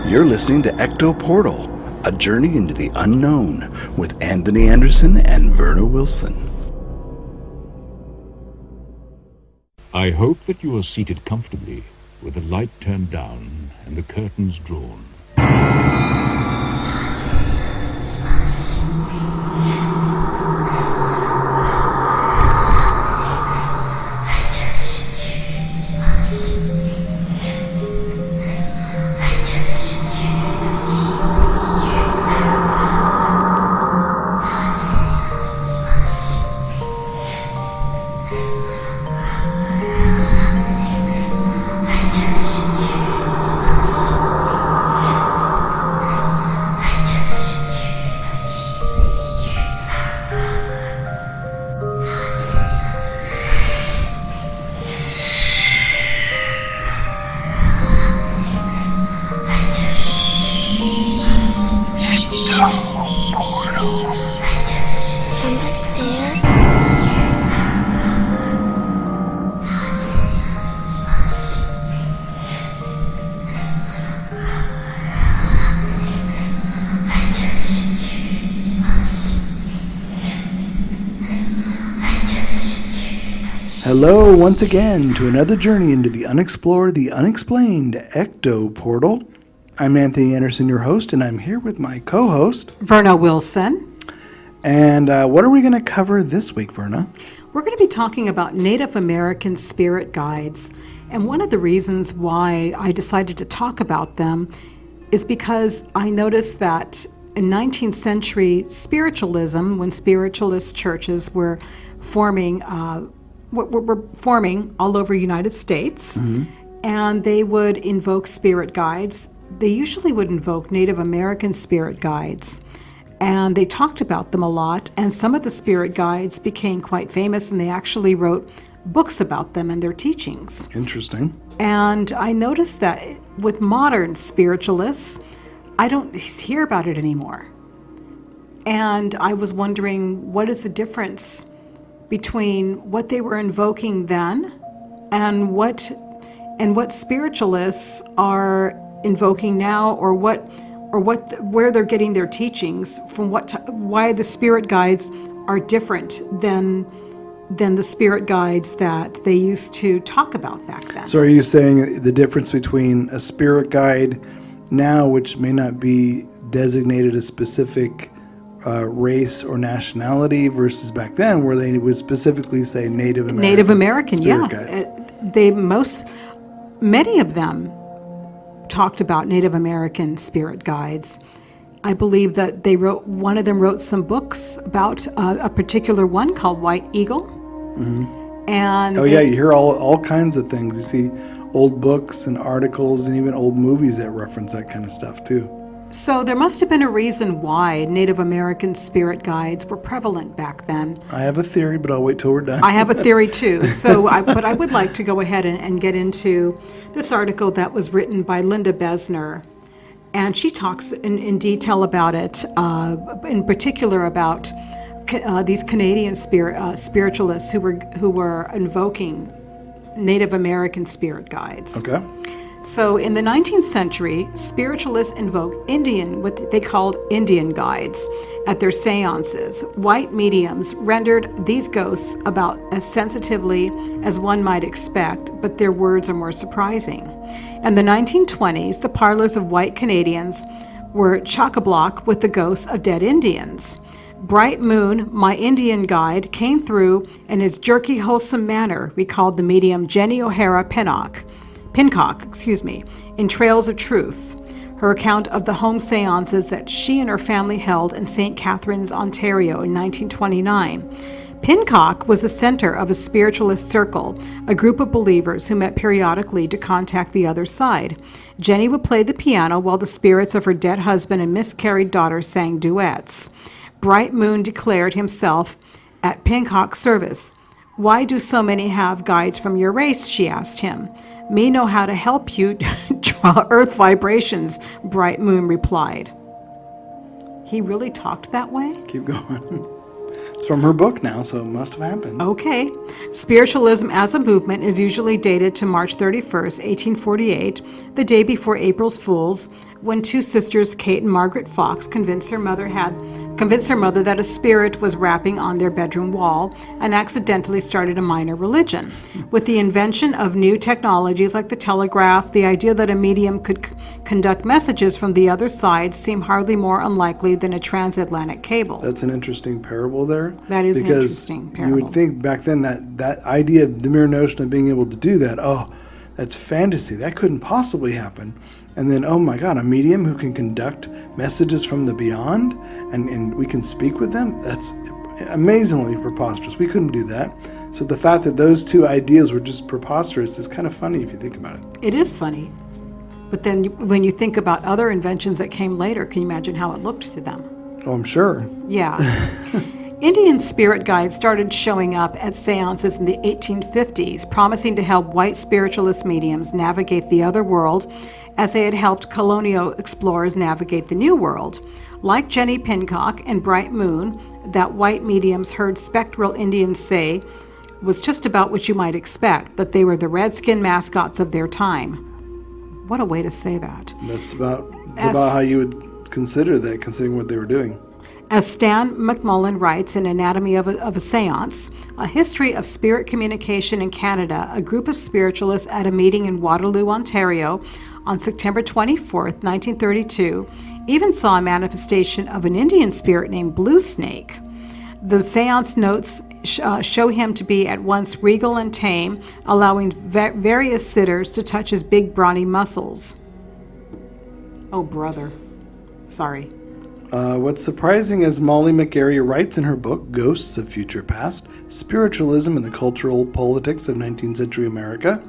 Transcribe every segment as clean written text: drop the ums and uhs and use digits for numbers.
You're listening to Ecto Portal, a journey into the unknown with Anthony Anderson and VERNA Wilson. I hope that you are seated comfortably with the light turned down and the curtains drawn. Somebody there? Hello once again to another journey into the unexplored, the unexplained Ecto Portal. I'm Anthony Anderson, your host, and I'm here with my co-host, VERNA Wilson. And what are we going to cover this week, Verna? We're going to be talking about Native American spirit guides. And one of the reasons why I decided to talk about them is because I noticed that in 19th century spiritualism, when spiritualist churches were forming all over the United States, and they would invoke spirit guides. They usually would invoke Native American spirit guides, and they talked about them a lot, and some of the spirit guides became quite famous, and they actually wrote books about them and their teachings. Interesting. And I noticed that with modern spiritualists, I don't hear about it anymore. And I was wondering, what is the difference between what they were invoking then and what spiritualists are invoking now, or where they're getting their teachings from, why the spirit guides are different than the spirit guides that they used to talk about back then. So are you saying the difference between a spirit guide now, which may not be designated a specific race or nationality, versus back then where they would specifically say Native American spirit guides? Many of them talked about Native American spirit guides. I believe that one of them wrote some books about a particular one called White Eagle. Mm-hmm. And you hear all kinds of things. You see old books and articles and even old movies that reference that kind of stuff too. So there must have been a reason why Native American spirit guides were prevalent back then. I have a theory, but I'll wait till we're done. I have a theory too. But I would like to go ahead and get into this article that was written by Linda Besner. And she talks in detail about it, in particular about these Canadian spiritualists who were invoking Native American spirit guides. Okay. So in the 19th century, spiritualists invoked what they called Indian guides at their seances. White mediums rendered these ghosts about as sensitively as one might expect, but their words are more surprising. In the 1920s, the parlors of white Canadians were chock-a-block with the ghosts of dead Indians. Bright Moon, my Indian guide, came through in his jerky, wholesome manner, recalled the medium Jenny O'Hara Pincock, in Trails of Truth, her account of the home seances that she and her family held in St. Catharines, Ontario in 1929. Pincock was the center of a spiritualist circle, a group of believers who met periodically to contact the other side. Jenny would play the piano while the spirits of her dead husband and miscarried daughter sang duets. Bright Moon declared himself at Pincock's service. "Why do so many have guides from your race?" she asked him. "Me know how to help you draw earth vibrations," Bright Moon replied. He really talked that way? Keep going. It's from her book now, so it must have happened. Okay. Spiritualism as a movement is usually dated to March 31st, 1848, the day before April's Fools, when two sisters, Kate and Margaret Fox, convinced their mother that a spirit was rapping on their bedroom wall and accidentally started a minor religion. With the invention of new technologies like the telegraph, the idea that a medium could conduct messages from the other side seemed hardly more unlikely than a transatlantic cable. That's an interesting parable there. That is an interesting Because parable. you would think back then that idea, the mere notion of being able to do that, oh, that's fantasy. That couldn't possibly happen. And then, oh my God, a medium who can conduct messages from the beyond and we can speak with them? That's amazingly preposterous. We couldn't do that. So the fact that those two ideas were just preposterous is kind of funny if you think about it. It is funny. But then when you think about other inventions that came later, can you imagine how it looked to them? Oh, I'm sure. Yeah. Indian spirit guides started showing up at seances in the 1850s, promising to help white spiritualist mediums navigate the other world as they had helped colonial explorers navigate the New World. Like Jenny Pincock and Bright Moon, that white mediums heard spectral Indians say was just about what you might expect, that they were the redskin mascots of their time. What a way to say that. That's about how you would consider that, considering what they were doing. As Stan McMullen writes in Anatomy of a Seance, a history of spirit communication in Canada, a group of spiritualists at a meeting in Waterloo, Ontario, on September 24th, 1932, even saw a manifestation of an Indian spirit named Blue Snake. The seance notes show him to be at once regal and tame, allowing various sitters to touch his big brawny muscles. Oh, brother. Sorry. What's surprising, as Molly McGarry writes in her book, Ghosts of Future Past, Spiritualism and the Cultural Politics of 19th Century America,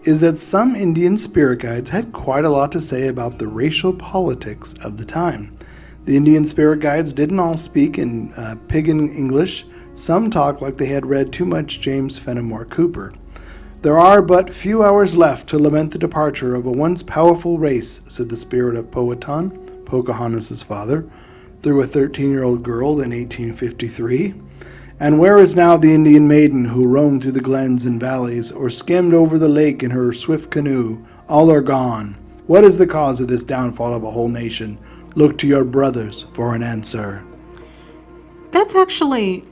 is that some Indian spirit guides had quite a lot to say about the racial politics of the time. The Indian spirit guides didn't all speak in Pidgin English. Some talked like they had read too much James Fenimore Cooper. There are but few hours left to lament the departure of a once powerful race, said the spirit of Powhatan, Pocahontas' father, through a 13-year-old girl in 1853. And where is now the Indian maiden who roamed through the glens and valleys, or skimmed over the lake in her swift canoe? All are gone. What is the cause of this downfall of a whole nation? Look to your brothers for an answer. That's actually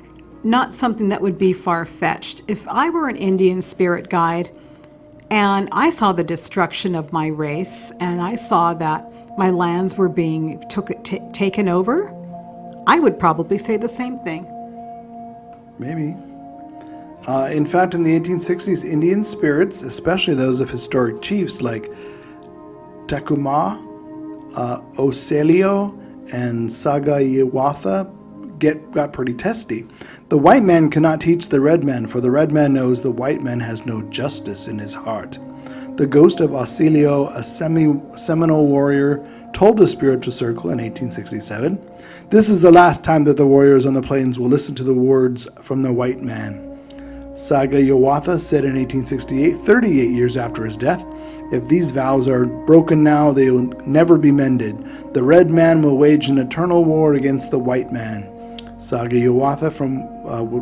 not something that would be far-fetched. If I were an Indian spirit guide and I saw the destruction of my race and I saw that my lands were being taken over, I would probably say the same thing. Maybe. In fact, in the 1860s, Indian spirits, especially those of historic chiefs like Tecumseh, Ocelio, and Sagayiwatha, got pretty testy. The white man cannot teach the red man, for the red man knows the white man has no justice in his heart. The ghost of Ocelio, a Seminole warrior, told the spiritual circle in 1867, "This is the last time that the warriors on the plains will listen to the words from the white man." Sagayiwatha said in 1868, 38 years after his death, "If these vows are broken now, they will never be mended. The red man will wage an eternal war against the white man." Sagayiwatha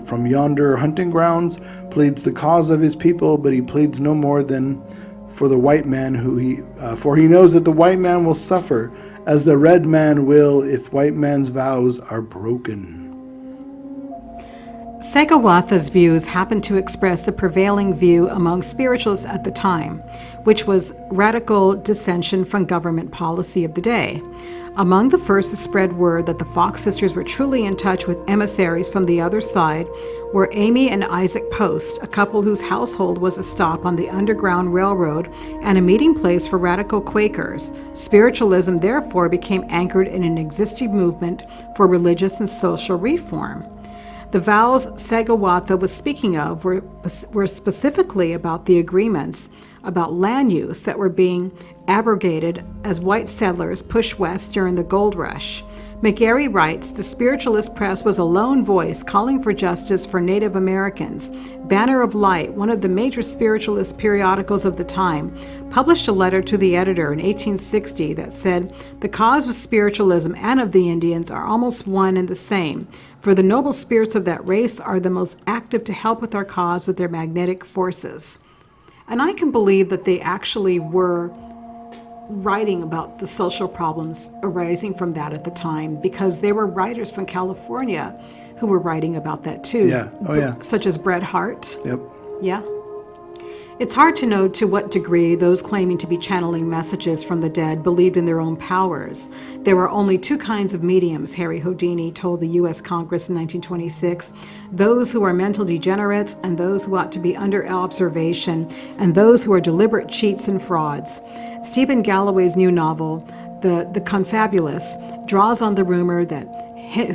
from yonder hunting grounds pleads the cause of his people, but he pleads no more than for the white man, for he knows that the white man will suffer as the red man will if white man's vows are broken. Sagawatha's views happened to express the prevailing view among spiritualists at the time, which was radical dissension from government policy of the day. Among the first to spread word that the Fox sisters were truly in touch with emissaries from the other side were Amy and Isaac Post, a couple whose household was a stop on the Underground Railroad and a meeting place for radical Quakers. Spiritualism therefore became anchored in an existing movement for religious and social reform. The vows Sagawatha was speaking of were specifically about the agreements about land use that were being abrogated as white settlers pushed west during the gold rush. McGarry writes, the spiritualist press was a lone voice calling for justice for Native Americans. Banner of Light, one of the major spiritualist periodicals of the time, published a letter to the editor in 1860 that said, the cause of spiritualism and of the Indians are almost one and the same, for the noble spirits of that race are the most active to help with our cause with their magnetic forces. And I can believe that they actually were writing about the social problems arising from that at the time, because there were writers from California who were writing about that too. Yeah. Oh, yeah. Such as Bret Hart. Yep. Yeah. It's hard to know to what degree those claiming to be channeling messages from the dead believed in their own powers. There were only two kinds of mediums, Harry Houdini told the U.S. Congress in 1926, those who are mental degenerates and those who ought to be under observation and those who are deliberate cheats and frauds. Stephen Galloway's new novel, The Confabulous, draws on the rumor that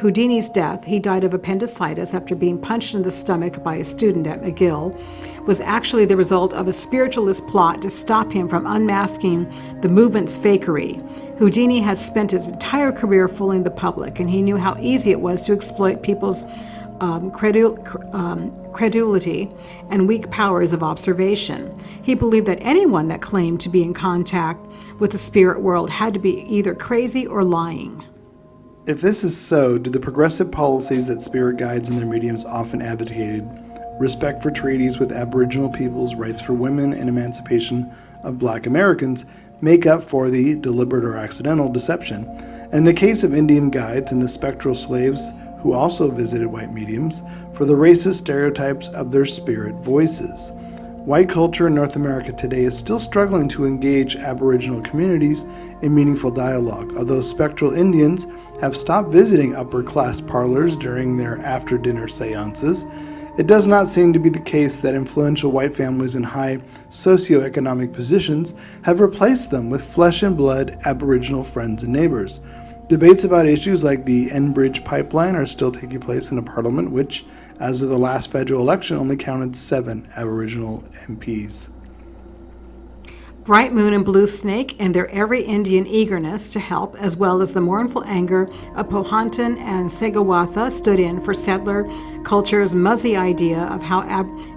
Houdini's death, he died of appendicitis after being punched in the stomach by a student at McGill, was actually the result of a spiritualist plot to stop him from unmasking the movement's fakery. Houdini has spent his entire career fooling the public, and he knew how easy it was to exploit people's credulity and weak powers of observation. He believed that anyone that claimed to be in contact with the spirit world had to be either crazy or lying. If this is so, do the progressive policies that spirit guides and their mediums often advocated, respect for treaties with Aboriginal peoples, rights for women, and emancipation of Black Americans, make up for the deliberate or accidental deception? In the case of Indian guides and the spectral slaves who also visited white mediums, for the racist stereotypes of their spirit voices. White culture in North America today is still struggling to engage Aboriginal communities in meaningful dialogue, although spectral Indians have stopped visiting upper-class parlors during their after-dinner seances. It does not seem to be the case that influential white families in high socioeconomic positions have replaced them with flesh-and-blood Aboriginal friends and neighbors. Debates about issues like the Enbridge pipeline are still taking place in a parliament which, as of the last federal election, only counted 7 Aboriginal MPs. Bright Moon and Blue Snake and their every Indian eagerness to help, as well as the mournful anger of Powhatan and Segawatha, stood in for settler culture's muzzy idea of how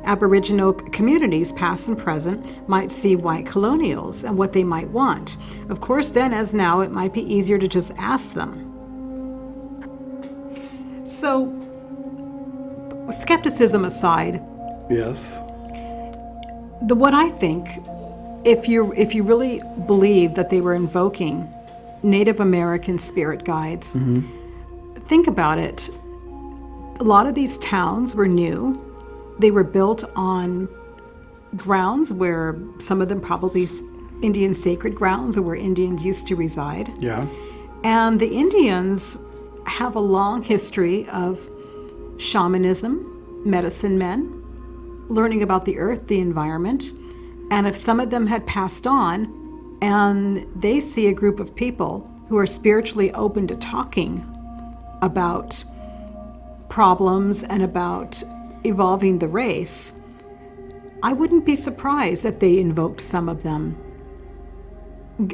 Aboriginal communities, past and present, might see white colonials and what they might want. Of course, then as now, it might be easier to just ask them. So, skepticism aside, Yes. what I think, if you really believe that they were invoking Native American spirit guides, think about it. A lot of these towns were new. They were built on grounds where some of them probably Indian sacred grounds or where Indians used to reside. Yeah. And the Indians have a long history of shamanism, medicine men, learning about the earth, the environment. And if some of them had passed on and they see a group of people who are spiritually open to talking about problems and about evolving the race, I wouldn't be surprised if they invoked some of them.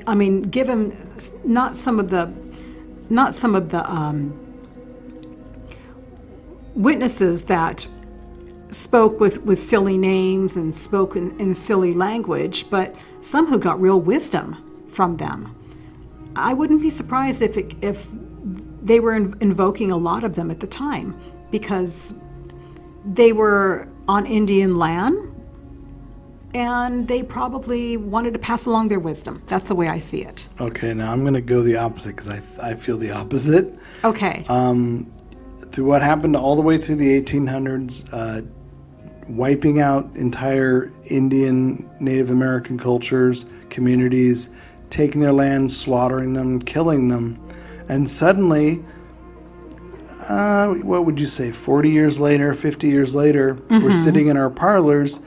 I mean, given not some of the witnesses that spoke with silly names and spoke in silly language, but some who got real wisdom from them. I wouldn't be surprised if they were invoking a lot of them at the time, because they were on Indian land and they probably wanted to pass along their wisdom. That's the way I see it. Okay, now I'm going to go the opposite because I feel the opposite. Okay. Through what happened all the way through the 1800s, wiping out entire Indian, Native American cultures, communities, taking their land, slaughtering them, killing them, and suddenly, what would you say, 40 years later, 50 years later, we're sitting in our parlors.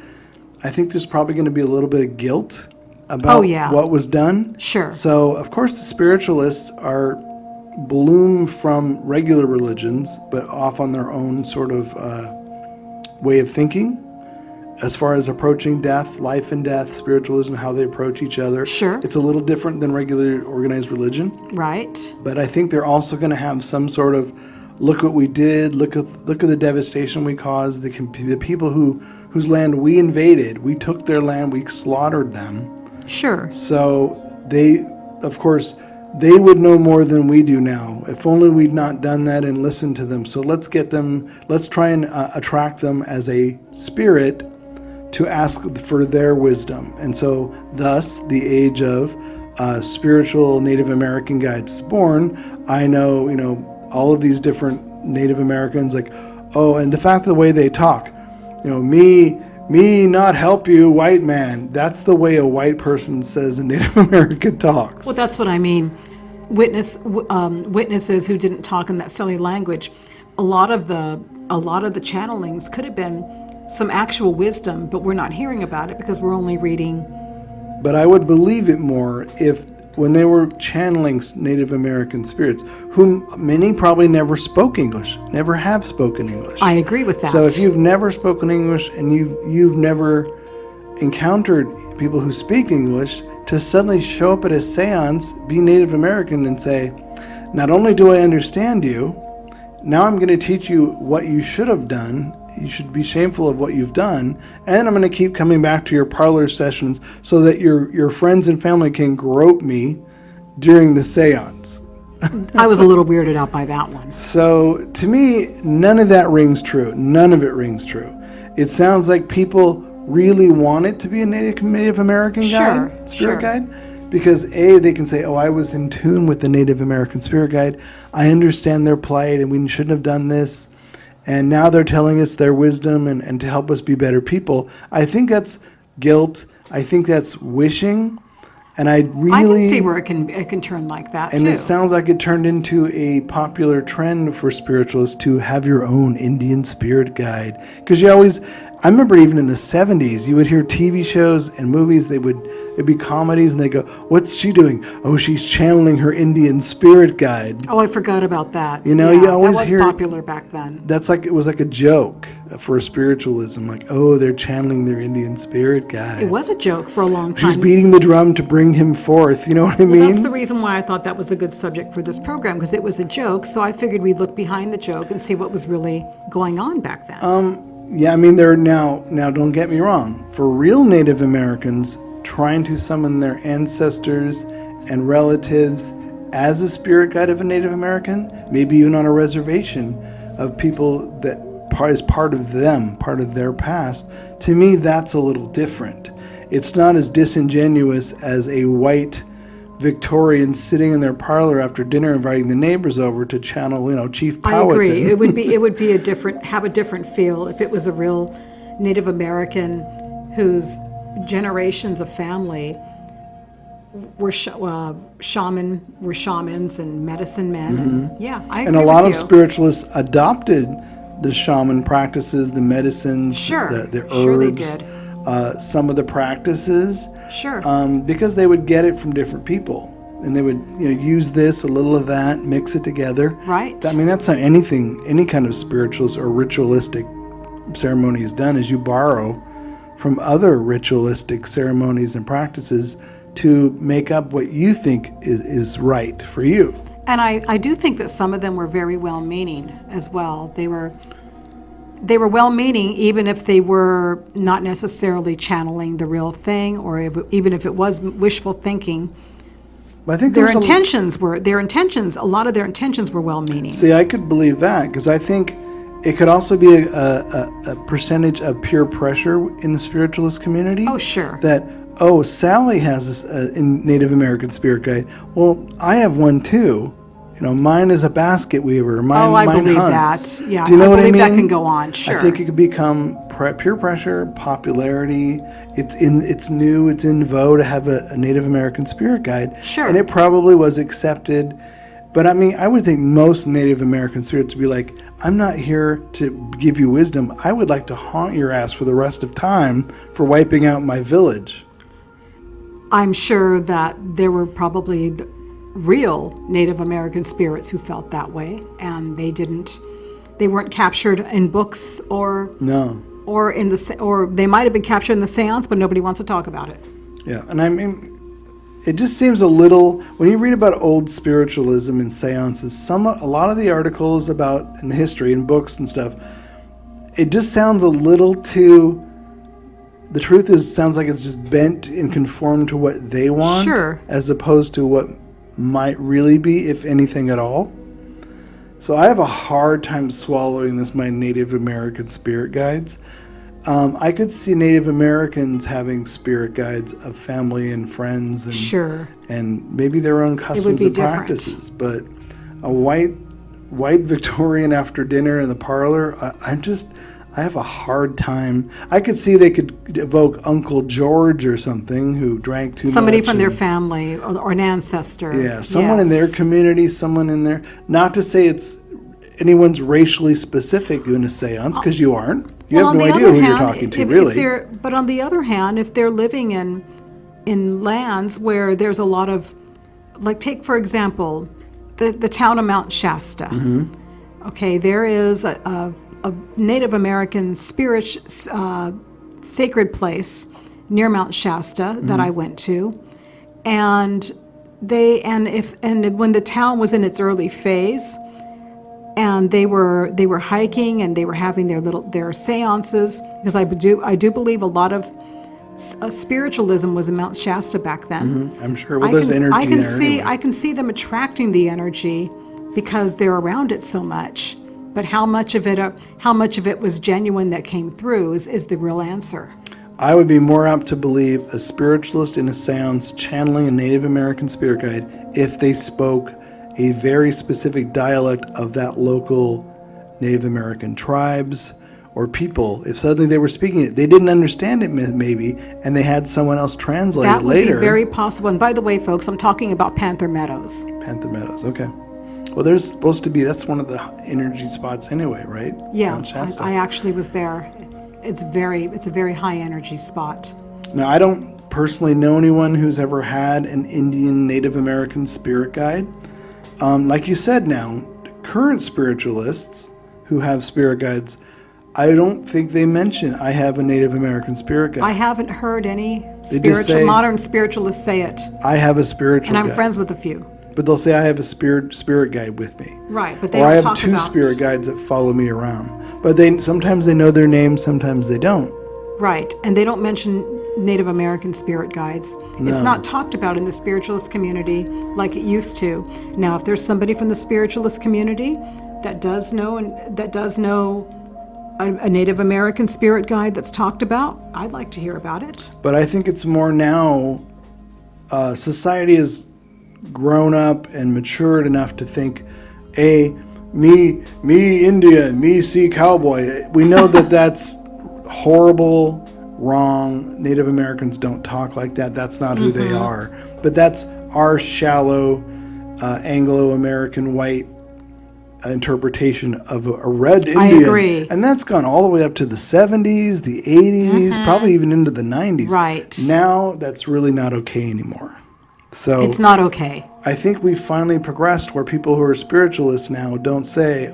I think there's probably going to be a little bit of guilt about what was done. Sure. So, of course, the spiritualists are bloom from regular religions, but off on their own sort of way of thinking. as far as approaching death, life and death, spiritualism, how they approach each other. Sure. It's a little different than regular organized religion. Right. But I think they're also going to have some sort of, look what we did, look at the devastation we caused, the people whose land we invaded, we took their land, we slaughtered them. Sure. So they, of course, they would know more than we do now. If only we'd not done that and listened to them. So let's try and attract them as a spirit to ask for their wisdom. And so thus the age of spiritual Native American guides is born. I know, all of these different Native Americans, like, oh, and the fact of the way they talk, me not help you, white man. That's the way a white person says a Native American talks. Well, that's what I mean. Witnesses who didn't talk in that silly language. A lot of the channelings could have been some actual wisdom, but we're not hearing about it because we're only reading. But I would believe it more if when they were channeling Native American spirits, whom many probably never spoke English, never have spoken English. I agree with that. So if you've never spoken English and you've never encountered people who speak English, to suddenly show up at a seance, be Native American and say, not only do I understand you, now I'm going to teach you what you should have done. You should be shameful of what you've done, and I'm going to keep coming back to your parlor sessions so that your friends and family can grope me during the seance. I was a little weirded out by that one. So to me, none of that rings true. None of it rings true. It sounds like people really want it to be a Native American guide, spirit guide, because A, they can say, oh, I was in tune with the Native American spirit guide. I understand their plight and we shouldn't have done this. And now they're telling us their wisdom and to help us be better people. I think that's guilt. I think that's wishing. And I can see where it can turn like that, and too. it sounds like it turned into a popular trend for spiritualists to have your own Indian spirit guide. Because I remember even in the 70s, you would hear TV shows and movies, it'd be comedies, and they go, what's she doing? Oh, she's channeling her Indian spirit guide. Oh, I forgot about that. You always that was hear popular back then. It was like a joke for spiritualism, like, oh, they're channeling their Indian spirit guide. It was a joke for a long time. She's beating the drum to bring him forth, you know what I mean? Well, that's the reason why I thought that was a good subject for this program, because it was a joke, so I figured we'd look behind the joke and see what was really going on back then. Yeah, I mean, they're now don't get me wrong, for real Native Americans trying to summon their ancestors and relatives as a spirit guide of a Native American, maybe even on a reservation of people that is part of them, part of their past, to me that's a little different. It's not as disingenuous as a white Victorian sitting in their parlor after dinner inviting the neighbors over to channel, Chief Powhatan. I agree. It would be have a different feel if it was a real Native American whose generations of family were shamans and medicine men. Mm-hmm. And yeah, I agree. And a lot of spiritualists adopted the shaman practices, the medicines, the herbs, sure they did. Some of the practices. Sure. Because they would get it from different people, and they would use this, a little of that, mix it together. Right. I mean, that's how any kind of spirituals or ritualistic ceremony is done, is you borrow from other ritualistic ceremonies and practices to make up what you think is right for you. And I do think that some of them were very well-meaning as well. They were well-meaning, even if they were not necessarily channeling the real thing, or even if it was wishful thinking. I think a lot of their intentions were well-meaning. See, I could believe that, because I think it could also be a percentage of peer pressure in the spiritualist community. Oh, sure. That, Sally has a Native American spirit guide. Well, I have one too. Mine is a basket weaver. Mine believe hunts. that. Yeah, Do you know what I mean? that can go on. Sure. I think it could become peer pressure, popularity. It's new. It's in vogue to have a Native American spirit guide. Sure. And it probably was accepted. But I mean, I would think most Native American spirits would be like, I'm not here to give you wisdom. I would like to haunt your ass for the rest of time for wiping out my village. I'm sure that there were probably real Native American spirits who felt that way, and they weren't captured in books or no or or they might have been captured in the seance, but nobody wants to talk about it. Yeah, and I mean, it just seems a little, when you read about old spiritualism and seances, a lot of the articles about in the history and books and stuff, it just sounds a little too, the truth is, sounds like it's just bent and conformed to what they want, Sure, as opposed to what might really be, if anything at all. So I have a hard time swallowing this, my Native American spirit guides. I could see Native Americans having spirit guides of family and friends and, sure. and maybe their own customs be and different. practices. But a white Victorian after dinner in the parlor, I have a hard time. I could see they could evoke Uncle George or something who drank too much. Somebody from their family or an ancestor. Yeah, someone in their community, someone in there. Not to say it's anyone's racially specific in a seance, because you aren't. You have no idea who you're talking to, really. But on the other hand, if they're living in lands where there's a lot of, like, take for example, the town of Mount Shasta. Mm-hmm. Okay, there is a Native American sacred place near Mount Shasta that I went to, and when the town was in its early phase, and they were hiking and they were having their seances, because I do believe a lot of spiritualism was in Mount Shasta back then. Mm-hmm. I'm sure. Well, there's energy there. I can see them attracting the energy because they're around it so much. But how much of it was genuine that came through is the real answer. I would be more apt to believe a spiritualist in a seance channeling a Native American spirit guide if they spoke a very specific dialect of that local Native American tribes or people. If suddenly they were speaking it, they didn't understand it maybe, and they had someone else translate it later. That would be very possible. And by the way, folks, I'm talking about Panther Meadows. Panther Meadows, okay. Well, there's supposed to be, that's one of the energy spots anyway, right? Yeah, Mount Shasta. I actually was there. It's a very high energy spot. Now, I don't personally know anyone who's ever had an Indian Native American spirit guide. Like you said now, current spiritualists who have spirit guides, I don't think they mention, I have a Native American spirit guide. I haven't heard any modern spiritualists say it. I have a spiritual guide. And I'm friends with a few. But they'll say, I have a spirit guide with me. Right, but they don't don't talk about... Or I have two spirit guides that follow me around. But sometimes they know their names, sometimes they don't. Right, and they don't mention Native American spirit guides. No. It's not talked about in the spiritualist community like it used to. Now, if there's somebody from the spiritualist community that does know a Native American spirit guide that's talked about, I'd like to hear about it. But I think it's more now, society has grown up and matured enough to think, me Indian, me see cowboy. We know that that's horrible, wrong. Native Americans don't talk like that. That's not who they are. But that's our shallow Anglo-American white interpretation of a red Indian. I agree. And that's gone all the way up to the 70s, the 80s, probably even into the 90s. Right. Now that's really not okay anymore. So it's not okay. I think we've finally progressed where people who are spiritualists now don't say,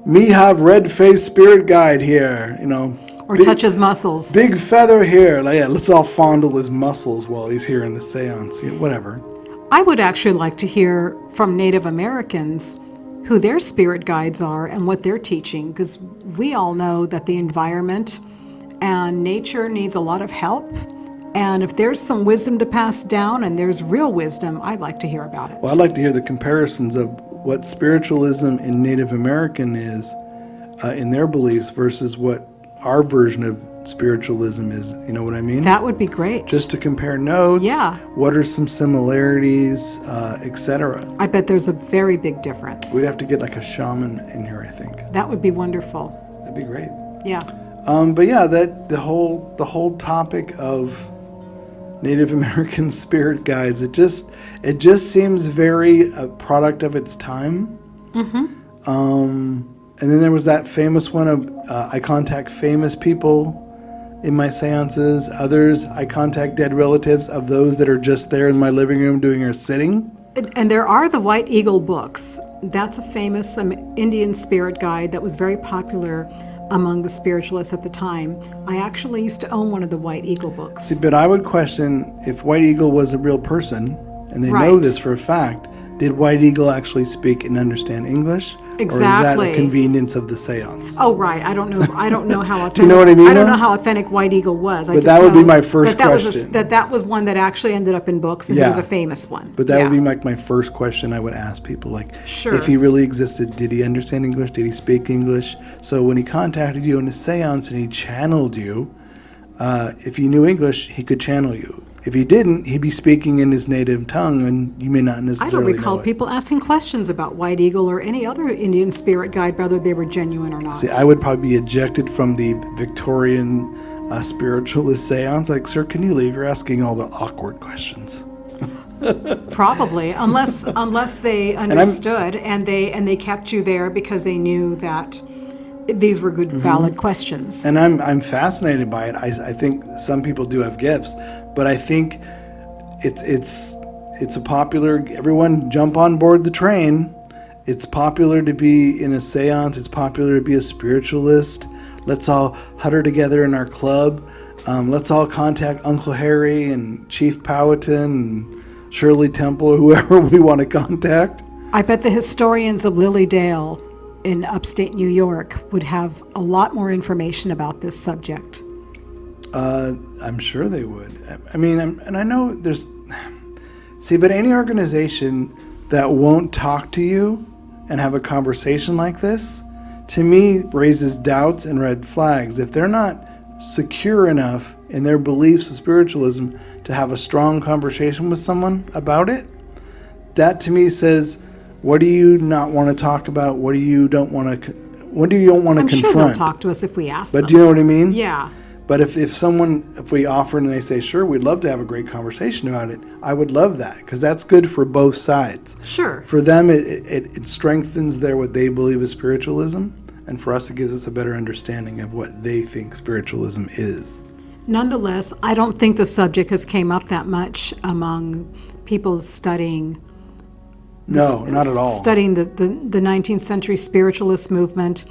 me have red-faced spirit guide here, Or touch his muscles. Big feather here. Like, yeah, let's all fondle his muscles while he's here in the seance. Whatever. I would actually like to hear from Native Americans who their spirit guides are and what they're teaching, because we all know that the environment and nature needs a lot of help. And if there's some wisdom to pass down, and there's real wisdom, I'd like to hear about it. Well, I'd like to hear the comparisons of what spiritualism in Native American is in their beliefs versus what our version of spiritualism is. You know what I mean? That would be great. Just to compare notes. Yeah. What are some similarities, etc. I bet there's a very big difference. We'd have to get like a shaman in here, I think. That would be wonderful. That'd be great. Yeah. But yeah, that the whole topic of Native American spirit guides, it just seems very a product of its time. And then there was that famous one of I contact famous people in my seances. Others, I contact dead relatives of those that are just there in my living room doing a sitting. And there are the White Eagle books. That's a famous Indian spirit guide that was very popular among the spiritualists at the time. I actually used to own one of the White Eagle books. See, but I would question if White Eagle was a real person, and they know Right. this for a fact, did White Eagle actually speak and understand English? Or is Exactly. that a convenience of the seance? Oh, right. I don't know how authentic. Do you know what I mean, I don't though? know how authentic White Eagle was. But that would be my first that was question. that was one that actually ended up in books, and he Yeah. was a famous one. But that Yeah. would be like my first question I would ask people. Like, Sure. if he really existed, did he understand English? Did he speak English? So when he contacted you in a seance and he channeled you, if you knew English, he could channel you. If he didn't, he'd be speaking in his native tongue, and you may not I necessarily don't recall know it. people asking questions about White Eagle or any other Indian spirit guide, whether they were genuine or not. See, I would probably be ejected from the Victorian spiritualist seance. Like, sir, can you leave? You're asking all the awkward questions. Probably, unless they understood and they kept you there because they knew that these were good, valid questions. And I'm fascinated by it. I think some people do have gifts, but I think it's a popular. Everyone jump on board the train. It's popular to be in a seance. It's popular to be a spiritualist. Let's all huddle together in our club. Let's all contact Uncle Harry and Chief Powhatan and Shirley Temple or whoever we want to contact. I bet the historians of Lily Dale in upstate New York would have a lot more information about this subject. I'm sure they would. I mean, and I know there's... See, but any organization that won't talk to you and have a conversation like this, to me, raises doubts and red flags. If they're not secure enough in their beliefs of spiritualism to have a strong conversation with someone about it, that to me says, what do you not want to talk about? What do you don't want to I'm confront? sure they'll talk to us if we ask them. But do you know what I mean? Yeah. But if we offer and they say, sure, we'd love to have a great conversation about it, I would love that, because that's good for both sides. Sure. For them, it strengthens what they believe is spiritualism, and for us, it gives us a better understanding of what they think spiritualism is. Nonetheless, I don't think the subject has came up that much among people studying. No, not at all. Studying the 19th century spiritualist movement.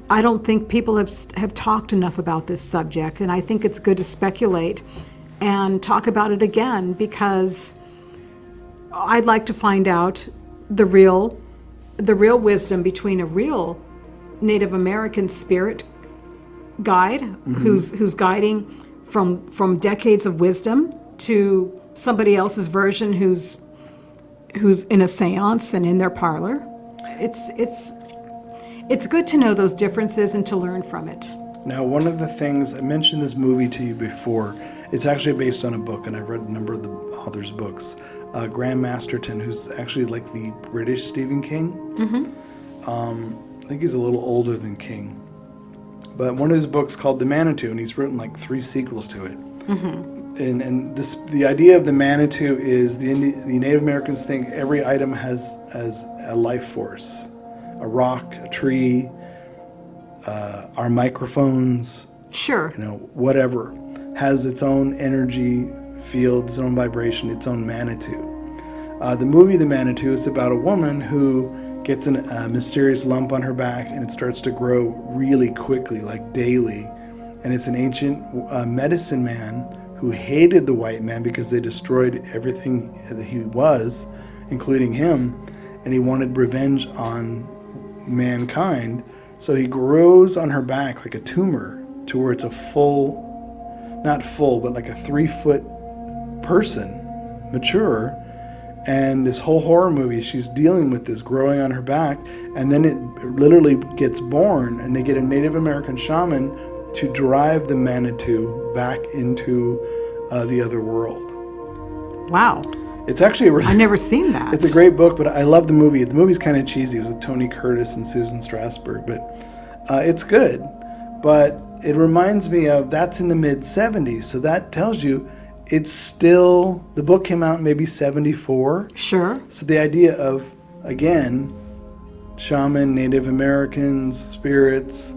I don't think people have talked enough about this subject, and I think it's good to speculate and talk about it again, because I'd like to find out the real wisdom between a real Native American spirit guide who's guiding from decades of wisdom to somebody else's version who's in a seance and in their parlor. It's good to know those differences and to learn from it. Now, one of the things, I mentioned this movie to you before. It's actually based on a book, and I've read a number of the author's books. Graham Masterton, who's actually like the British Stephen King. I think he's a little older than King. But one of his books called The Manitou, and he's written like 3 sequels to it. And the idea of the Manitou is the Native Americans think every item has a life force. A rock, a tree, our microphones, Sure. whatever, has its own energy field, its own vibration, its own Manitou. The movie The Manitou is about a woman who gets a mysterious lump on her back, and it starts to grow really quickly, like daily. And it's an ancient medicine man who hated the white man because they destroyed everything that he was, including him, and he wanted revenge on mankind. So he grows on her back like a tumor to where it's not full, but like a 3-foot person, mature. And this whole horror movie, she's dealing with this growing on her back, and then it literally gets born, and they get a Native American shaman to drive the Manitou back into the other world. Wow. It's actually I've never seen that. It's a great book, but I love the movie. The movie's kind of cheesy. It was with Tony Curtis and Susan Strasberg, but it's good. But it reminds me of, that's in the mid-'70s, so that tells you it's still, the book came out in maybe 74. Sure. So the idea of, again, shaman, Native Americans, spirits,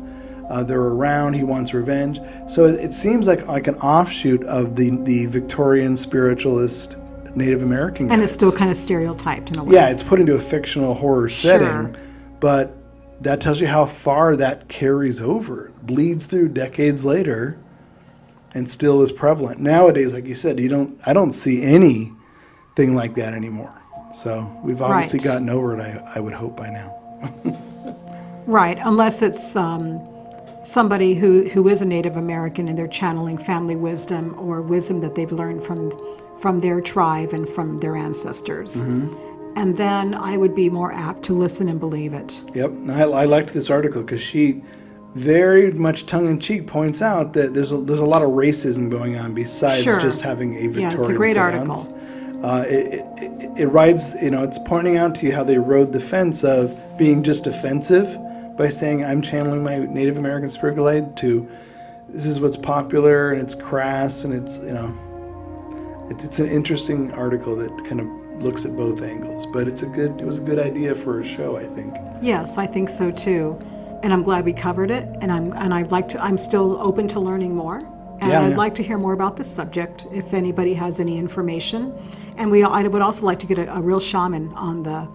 they're around, he wants revenge. So it seems like an offshoot of the Victorian spiritualist Native American guys. And it's still kind of stereotyped in a way. Yeah, it's put into a fictional horror setting, but that tells you how far that carries over, bleeds through decades later, and still is prevalent. Nowadays, like you said, I don't see anything like that anymore. So we've obviously Right. gotten over it, I would hope by now. Right, unless it's somebody who is a Native American and they're channeling family wisdom or wisdom that they've learned from their tribe and from their ancestors. And then I would be more apt to listen and believe it. Yep, I liked this article because she very much tongue-in-cheek points out that there's a lot of racism going on besides Sure. just having a Victorian Yeah, it's a great seance. article. It rides, it's pointing out to you how they rode the fence of being just offensive by saying I'm channeling my Native American spirit guide to this is what's popular and it's crass and it's it's an interesting article that kind of looks at both angles, but it was a good idea for a show, I think. Yes, I think so too. And I'm glad we covered it, and I'm still open to learning more. And Yeah, I'd yeah. like to hear more about this subject if anybody has any information. And I would also like to get a real shaman on the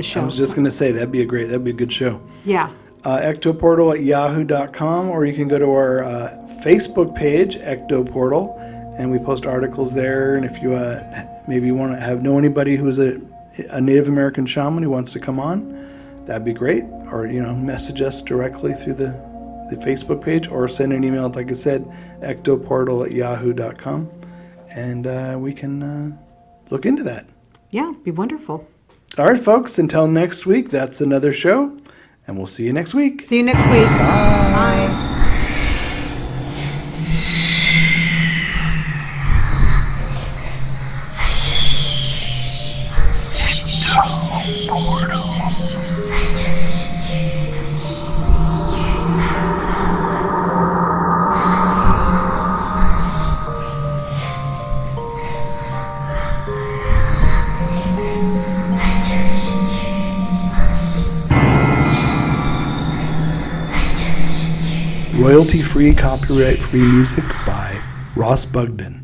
show. I was just going to say that'd be a good show. Yeah. Ectoportal@yahoo.com, or you can go to our Facebook page, Ecto Portal, and we post articles there. And if you maybe want to know anybody who's a Native American shaman who wants to come on, that'd be great. Or message us directly through the Facebook page, or send an email, like I said, ectoportal@yahoo.com, and we can look into that. Yeah, be wonderful. All right, folks, until next week, that's another show, and we'll see you next week. See you next week. Bye. Royalty-free, copyright-free music by Ross Bugden.